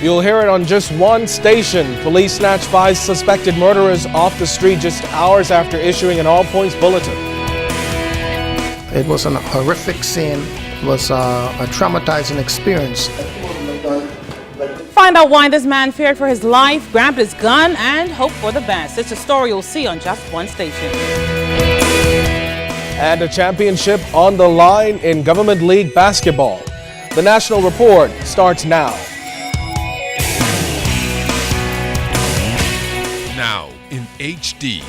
You'll hear it on just one station. Police snatch 5 suspected murderers off the street just hours after issuing an all-points bulletin. It was a horrific scene. It was a traumatizing experience. Find out why this man feared for his life, grabbed his gun, and hoped for the best. It's a story you'll see on just one station. And a championship on the line in Government League basketball. The National Report starts now. Now in HD.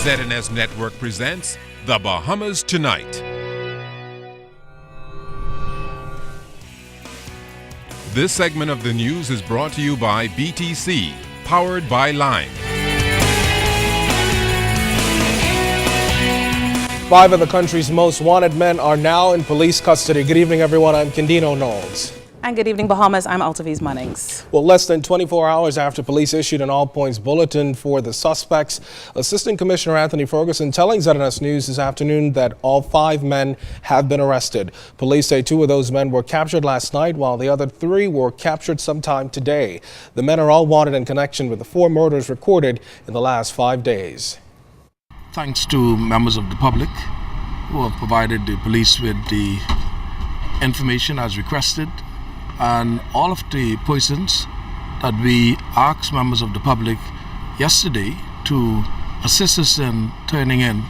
ZNS Network presents The Bahamas Tonight. This segment of the news is brought to you by BTC, powered by Lime. 5 of the country's most wanted men are now in police custody. Good evening, everyone. I'm Candino Knowles. And good evening, Bahamas. I'm Altaviz Munnings. Well, less than 24 hours after police issued an all-points bulletin for the suspects, Assistant Commissioner Anthony Ferguson telling ZNS News this afternoon that all 5 men have been arrested. Police say 2 of those men were captured last night, while the other 3 were captured sometime today. The men are all wanted in connection with the 4 murders recorded in the last 5 days. Thanks to members of the public who have provided the police with the information as requested, and all of the persons that we asked members of the public yesterday to assist us in turning in,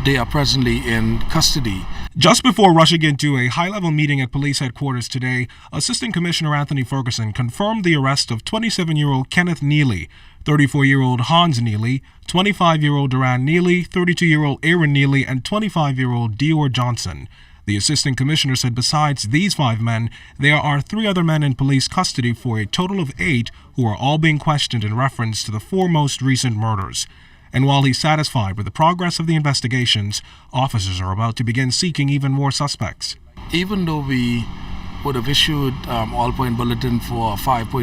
they are presently in custody. Just before rushing into a high-level meeting at police headquarters today, Assistant Commissioner Anthony Ferguson confirmed the arrest of 27-year-old Kenneth Neely, 34-year-old Hans Neely, 25-year-old Duran Neely, 32-year-old Aaron Neely, and 25-year-old Dior Johnson. The Assistant Commissioner said besides these 5 men, there are 3 other men in police custody for a total of 8 who are all being questioned in reference to the 4 most recent murders. And while he's satisfied with the progress of the investigations, officers are about to begin seeking even more suspects. Even though we would have issued all-point bulletin for 5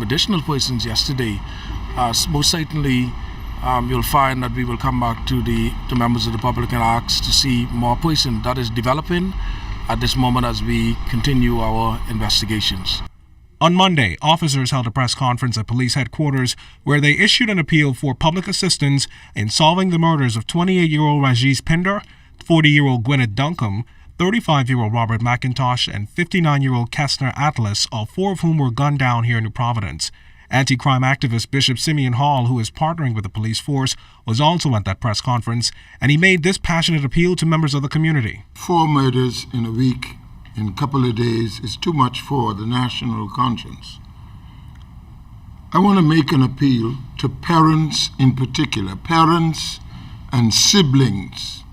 additional persons yesterday, most certainly you'll find that we will come back to members of the public and ask to see more persons. That is developing at this moment as we continue our investigations. On Monday, officers held a press conference at police headquarters where they issued an appeal for public assistance in solving the murders of 28-year-old Rajesh Pinder, 40-year-old Gwyneth Duncombe, 35-year-old Robert McIntosh, and 59-year-old Kessner Atlas, all 4 of whom were gunned down here in New Providence. Anti-crime activist Bishop Simeon Hall, who is partnering with the police force, was also at that press conference, and he made this passionate appeal to members of the community. 4 murders in a week, in a couple of days, is too much for the national conscience. I want to make an appeal to parents in particular, parents and siblings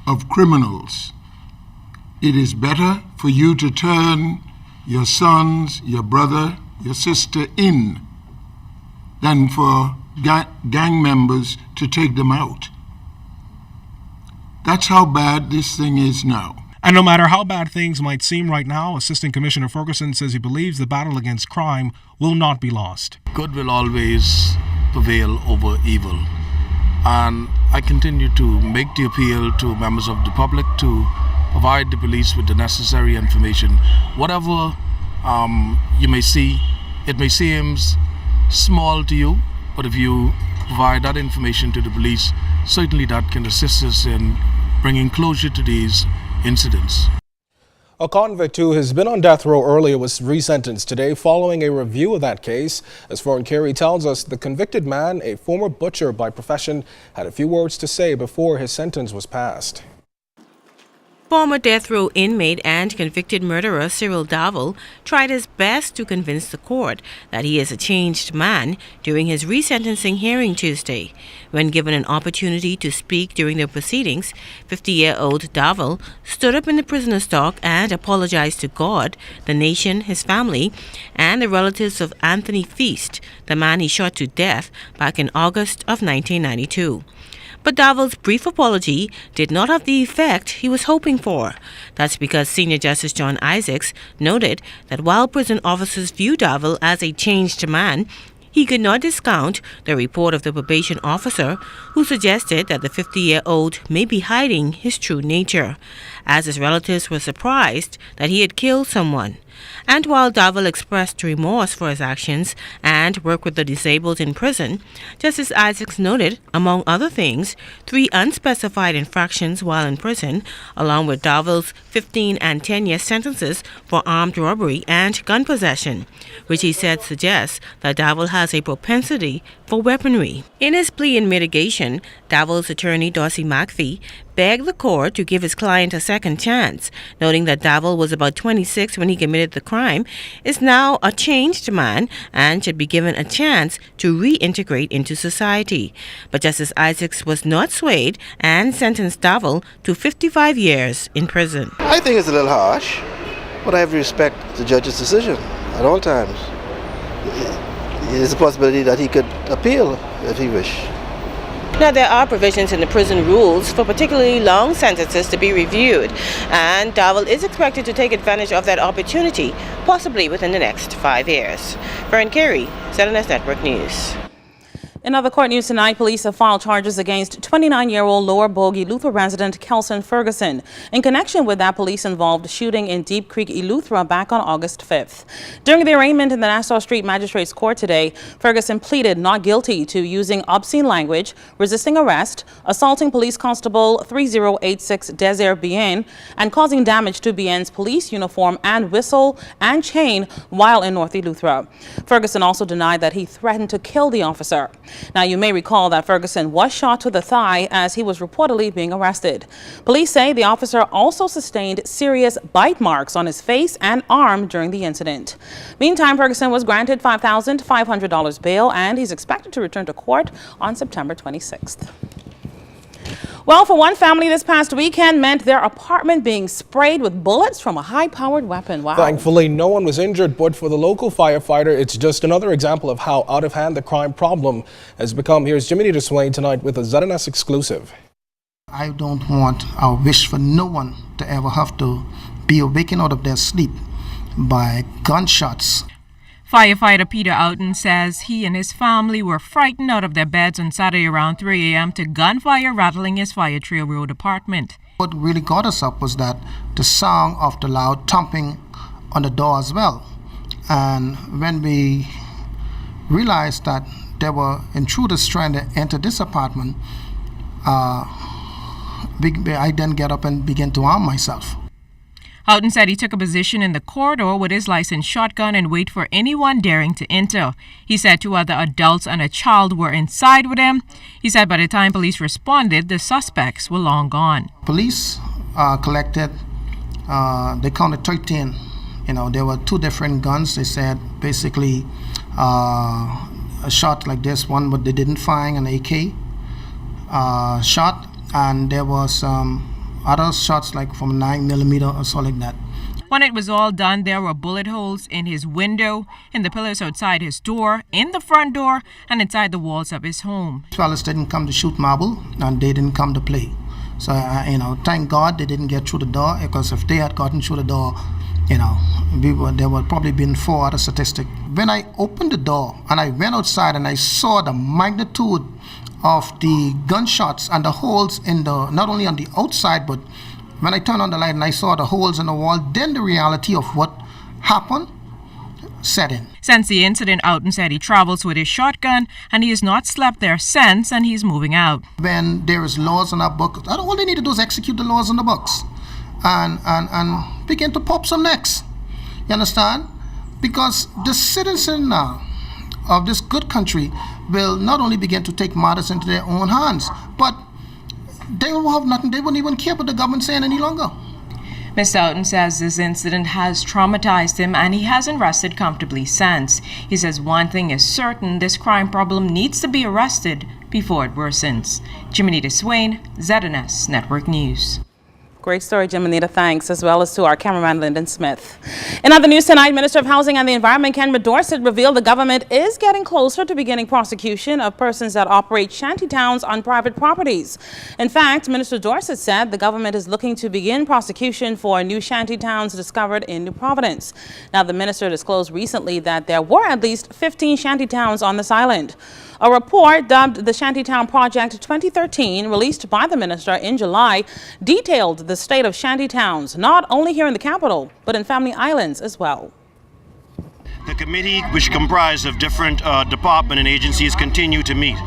of criminals. It is better for you to turn your sons, your brother, your sister in than for gang members to take them out. That's how bad this thing is now. And no matter how bad things might seem right now, Assistant Commissioner Ferguson says he believes the battle against crime will not be lost. Good will always prevail over evil. And I continue to make the appeal to members of the public to provide the police with the necessary information. Whatever you may see, it may seem small to you, but if you provide that information to the police, certainly that can assist us in bringing closure to these incidents. A convict who has been on death row earlier was resentenced today following a review of that case. As Foreign Carey tells us, the convicted man, a former butcher by profession, had a few words to say before his sentence was passed. Former death row inmate and convicted murderer Cyril Davil tried his best to convince the court that he is a changed man during his resentencing hearing Tuesday. When given an opportunity to speak during the proceedings, 50-year-old Davil stood up in the prisoner's dock and apologized to God, the nation, his family, and the relatives of Anthony Feast, the man he shot to death back in August of 1992. But Davil's brief apology did not have the effect he was hoping for. That's because Senior Justice John Isaacs noted that while prison officers view Davil as a changed man, he could not discount the report of the probation officer who suggested that the 50-year-old may be hiding his true nature, as his relatives were surprised that he had killed someone. And while Davil expressed remorse for his actions and worked with the disabled in prison, Justice Isaacs noted, among other things, 3 unspecified infractions while in prison, along with Davil's 15 and 10-year sentences for armed robbery and gun possession, which he said suggests that Davil has a propensity for weaponry. In his plea in mitigation, Davil's attorney Dorsey McPhee begged the court to give his client a second chance, noting that Davil was about 26 when he committed the crime, is now a changed man, and should be given a chance to reintegrate into society. But Justice Isaacs was not swayed and sentenced Davil to 55 years in prison. I think it's a little harsh, but I have to respect the judge's decision at all times. There's a possibility that he could appeal if he wished. Now, there are provisions in the prison rules for particularly long sentences to be reviewed, and Davil is expected to take advantage of that opportunity, possibly within the next 5 years. Vern Carey, ZNS Network News. In other court news tonight, police have filed charges against 29-year-old Lower Bogey Eleuthera resident Kelson Ferguson. In connection with that police-involved shooting in Deep Creek, Eleuthera back on August 5th. During the arraignment in the Nassau Street Magistrates Court today, Ferguson pleaded not guilty to using obscene language, resisting arrest, assaulting police constable 3086 Desire Bien, and causing damage to Bien's police uniform and whistle and chain while in North Eleuthera. Ferguson also denied that he threatened to kill the officer. Now, you may recall that Ferguson was shot to the thigh as he was reportedly being arrested. Police say the officer also sustained serious bite marks on his face and arm during the incident. Meantime, Ferguson was granted $5,500 bail, and he's expected to return to court on September 26th. Well, for one family, this past weekend meant their apartment being sprayed with bullets from a high-powered weapon. Wow. Thankfully, no one was injured, but for the local firefighter, it's just another example of how out of hand the crime problem has become. Here's Jimmy DeSwain tonight with a ZNS exclusive. I don't want or wish for no one to ever have to be awakened out of their sleep by gunshots. Firefighter Peter Outen says he and his family were frightened out of their beds on Saturday around 3 a.m. to gunfire rattling his Fire Trail Road apartment. What really got us up was that the sound of the loud thumping on the door as well. And when we realized that there were intruders trying to enter this apartment, I then get up and begin to arm myself. Houghton said he took a position in the corridor with his licensed shotgun and wait for anyone daring to enter. He said 2 other adults and a child were inside with him. He said by the time police responded, the suspects were long gone. Police collected, they counted 13. There were 2 different guns. They said basically a shot like this one, but they didn't find an AK shot, and there was other shots like from 9mm or so like that. When it was all done, there were bullet holes in his window, in the pillars outside his door, in the front door, and inside the walls of his home. Fellas didn't come to shoot marble, and they didn't come to play. So, thank God they didn't get through the door, because if they had gotten through the door, there would probably been 4 other statistics. When I opened the door and I went outside and I saw the magnitude of the gunshots and the holes in not only on the outside, but when I turned on the light and I saw the holes in the wall, then the reality of what happened set in. Since the incident, Outen said he travels with his shotgun and he has not slept there since, and he's moving out. When there is laws in our book, all they need to do is execute the laws in the books and begin to pop some necks. You understand? Because the citizen now of this good country will not only begin to take matters into their own hands, but they will have nothing. They wouldn't even care what the government saying any longer. Mr. Outen says this incident has traumatized him and he hasn't rested comfortably since. He says one thing is certain, this crime problem needs to be arrested before it worsens. Jiminy DeSwain, ZNS Network News. Great story, Jim Anita. Thanks, as well as to our cameraman, Lyndon Smith. In other news tonight, Minister of Housing and the Environment, Ken Dorset, revealed the government is getting closer to beginning prosecution of persons that operate shanty towns on private properties. In fact, Minister Dorset said the government is looking to begin prosecution for new shanty towns discovered in New Providence. Now, the minister disclosed recently that there were at least 15 shanty towns on this island. A report dubbed the Shantytown Project 2013, released by the minister in July, detailed the state of shanty towns, not only here in the capital, but in Family Islands as well. The committee, which comprised of different department and agencies, continue to meet.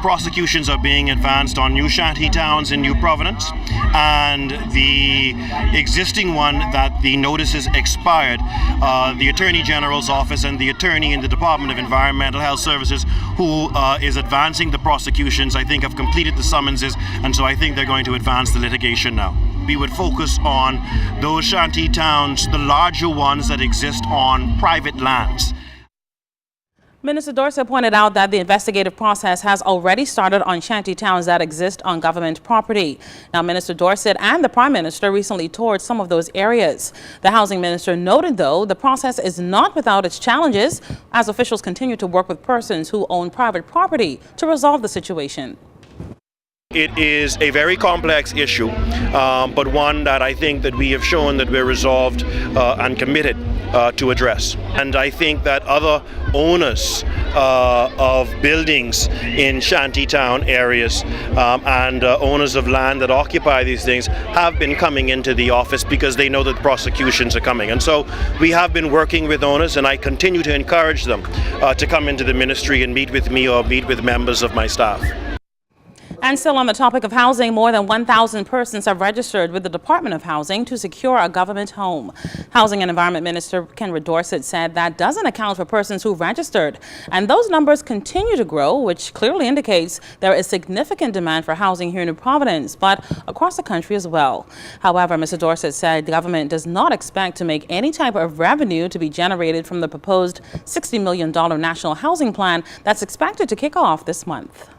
Prosecutions are being advanced on new shanty towns in New Providence, and the existing one that the notices expired, the Attorney General's office and the attorney in the Department of Environmental Health Services, who is advancing the prosecutions, I think have completed the summonses, and so I think they're going to advance the litigation now. We would focus on those shanty towns, the larger ones that exist on private lands. Minister Dorset pointed out that the investigative process has already started on shanty towns that exist on government property. Now, Minister Dorset and the Prime Minister recently toured some of those areas. The Housing Minister noted, though, the process is not without its challenges, as officials continue to work with persons who own private property to resolve the situation. It is a very complex issue, but one that I think that we have shown that we're resolved and committed to address. And I think that other owners of buildings in shantytown areas and owners of land that occupy these things have been coming into the office because they know that prosecutions are coming. And so we have been working with owners, and I continue to encourage them to come into the ministry and meet with me or meet with members of my staff. And still on the topic of housing, more than 1,000 persons have registered with the Department of Housing to secure a government home. Housing and Environment Minister Ken Dorset said that doesn't account for persons who registered. And those numbers continue to grow, which clearly indicates there is significant demand for housing here in New Providence, but across the country as well. However, Mr. Dorset said the government does not expect to make any type of revenue to be generated from the proposed $60 million national housing plan that's expected to kick off this month.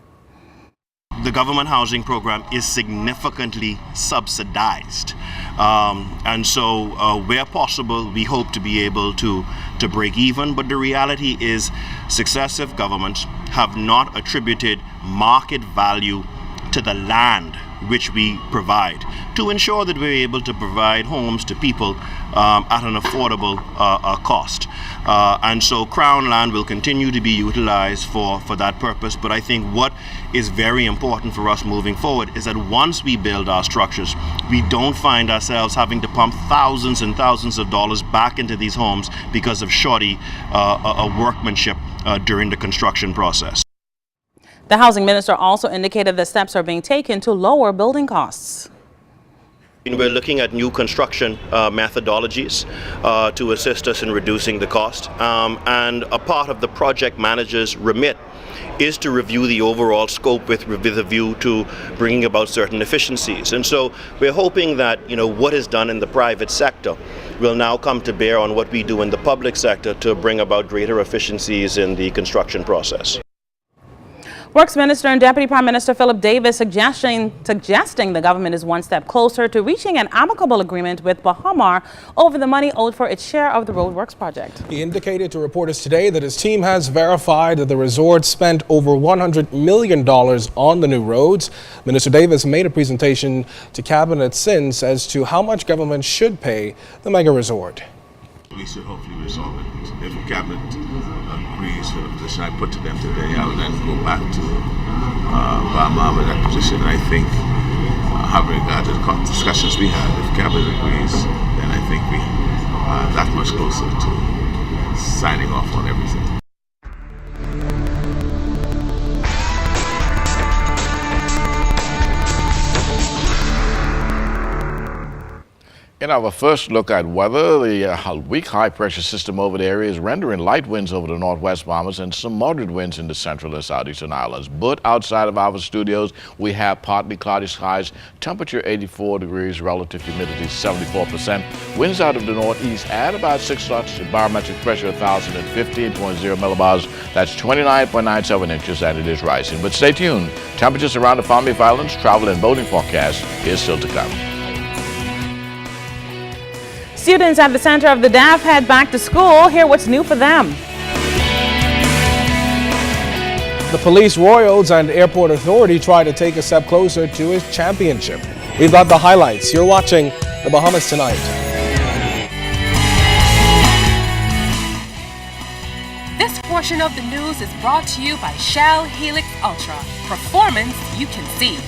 The government housing program is significantly subsidized. And so where possible, we hope to be able to break even. But the reality is successive governments have not attributed market value to the land which we provide to ensure that we're able to provide homes to people at an affordable cost. And so Crown land will continue to be utilized for that purpose. But I think what is very important for us moving forward is that once we build our structures, we don't find ourselves having to pump thousands and thousands of dollars back into these homes because of shoddy workmanship during the construction process. The housing minister also indicated that steps are being taken to lower building costs. We're looking at new construction methodologies to assist us in reducing the cost. And a part of the project manager's remit is to review the overall scope with a view to bringing about certain efficiencies. And so we're hoping that what is done in the private sector will now come to bear on what we do in the public sector to bring about greater efficiencies in the construction process. Works Minister and Deputy Prime Minister Philip Davis suggesting the government is one step closer to reaching an amicable agreement with Bahamar over the money owed for its share of the Roadworks project. He indicated to reporters today that his team has verified that the resort spent over $100 million on the new roads. Minister Davis made a presentation to Cabinet since as to how much government should pay the mega resort. We should hopefully resolve it. If the cabinet agrees with the position I put to them today, I will then go back to Bahamar with that position. And I think, having regard to the discussions we had, if cabinet agrees, then I think we are that much closer to signing off on everything. In our first look at weather, the weak high-pressure system over the area is rendering light winds over the northwest Bahamas and some moderate winds in the central and southeastern islands. But outside of our studios, we have partly cloudy skies, temperature 84 degrees, relative humidity 74%, winds out of the northeast at about 6 knots, barometric pressure 1,015.0 millibars, that's 29.97 inches, and it is rising. But stay tuned, temperatures around the Palm Beach Islands, travel and boating forecast is still to come. Students at the center of the DAF head back to school. Hear what's new for them. The Police Royals and Airport Authority try to take a step closer to its championship. We've got the highlights. You're watching The Bahamas Tonight. This portion of the news is brought to you by Shell Helix Ultra. Performance you can see.